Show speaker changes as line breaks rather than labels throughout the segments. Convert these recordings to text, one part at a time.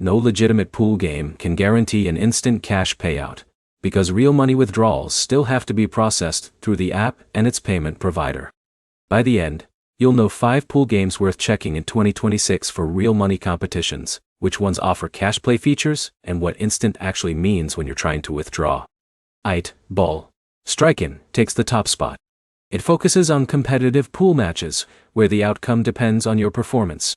No legitimate pool game can guarantee an instant cash payout, because real money withdrawals still have to be processed through the app and its payment provider. By the end, you'll know 5 pool games worth checking in 2026 for real money competitions, which ones offer cash play features, and what instant actually means when you're trying to withdraw. 8 Ball Strike-In takes the top spot. It focuses on competitive pool matches, where the outcome depends on your performance.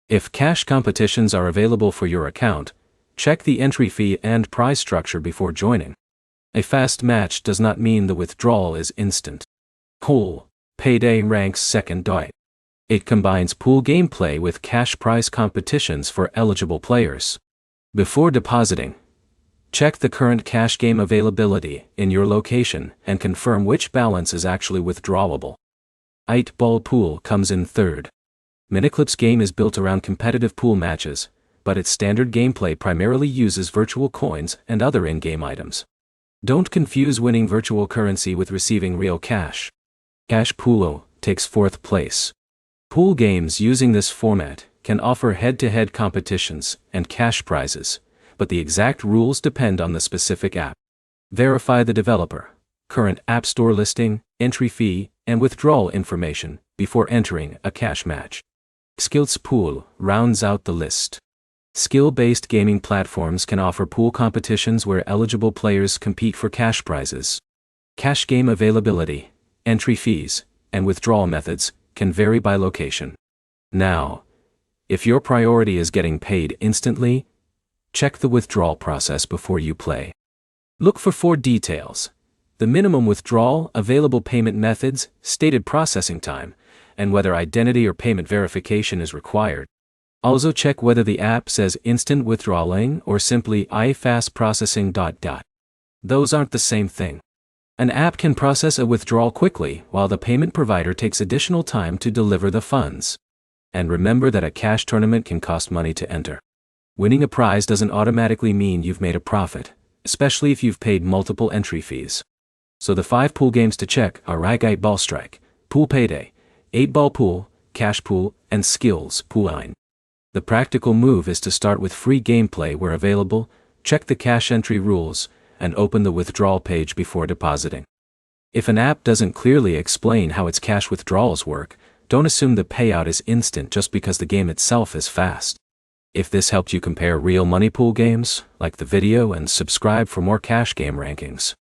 If cash competitions are available for your account, check the entry fee and prize structure before joining. A fast match does not mean the withdrawal is instant. Pool Payday ranks second. It combines pool gameplay with cash prize competitions for eligible players. Before depositing, check the current cash game availability in your location and confirm which balance is actually withdrawable. 8 Ball Pool comes in third. Miniclip's game is built around competitive pool matches, but its standard gameplay primarily uses virtual coins and other in-game items. Don't confuse winning virtual currency with receiving real cash. Cash Pool takes 4th place. Pool games using this format can offer head-to-head competitions and cash prizes, but the exact rules depend on the specific app. Verify the developer, current App Store listing, entry fee, and withdrawal information before entering a cash match. Skillz Pool rounds out the list. Skill-based gaming platforms can offer pool competitions where eligible players compete for cash prizes. Cash game availability, entry fees, and withdrawal methods can vary by location. Now, if your priority is getting paid instantly, check the withdrawal process before you play. Look for 4 details: the minimum withdrawal, available payment methods, stated processing time, and whether identity or payment verification is required. Also check whether the app says instant withdrawing or simply fast processing. Those aren't the same thing. An app can process a withdrawal quickly while the payment provider takes additional time to deliver the funds. And remember that a cash tournament can cost money to enter. Winning a prize doesn't automatically mean you've made a profit, especially if you've paid multiple entry fees. So the 5 pool games to check are 8 Ball Strike, Pool Payday, 8 Ball Pool, Cash Pool, and Skillz Pool. The practical move is to start with free gameplay where available, check the cash entry rules, and open the withdrawal page before depositing. If an app doesn't clearly explain how its cash withdrawals work, don't assume the payout is instant just because the game itself is fast. If this helped you compare real money pool games, like the video and subscribe for more cash game rankings.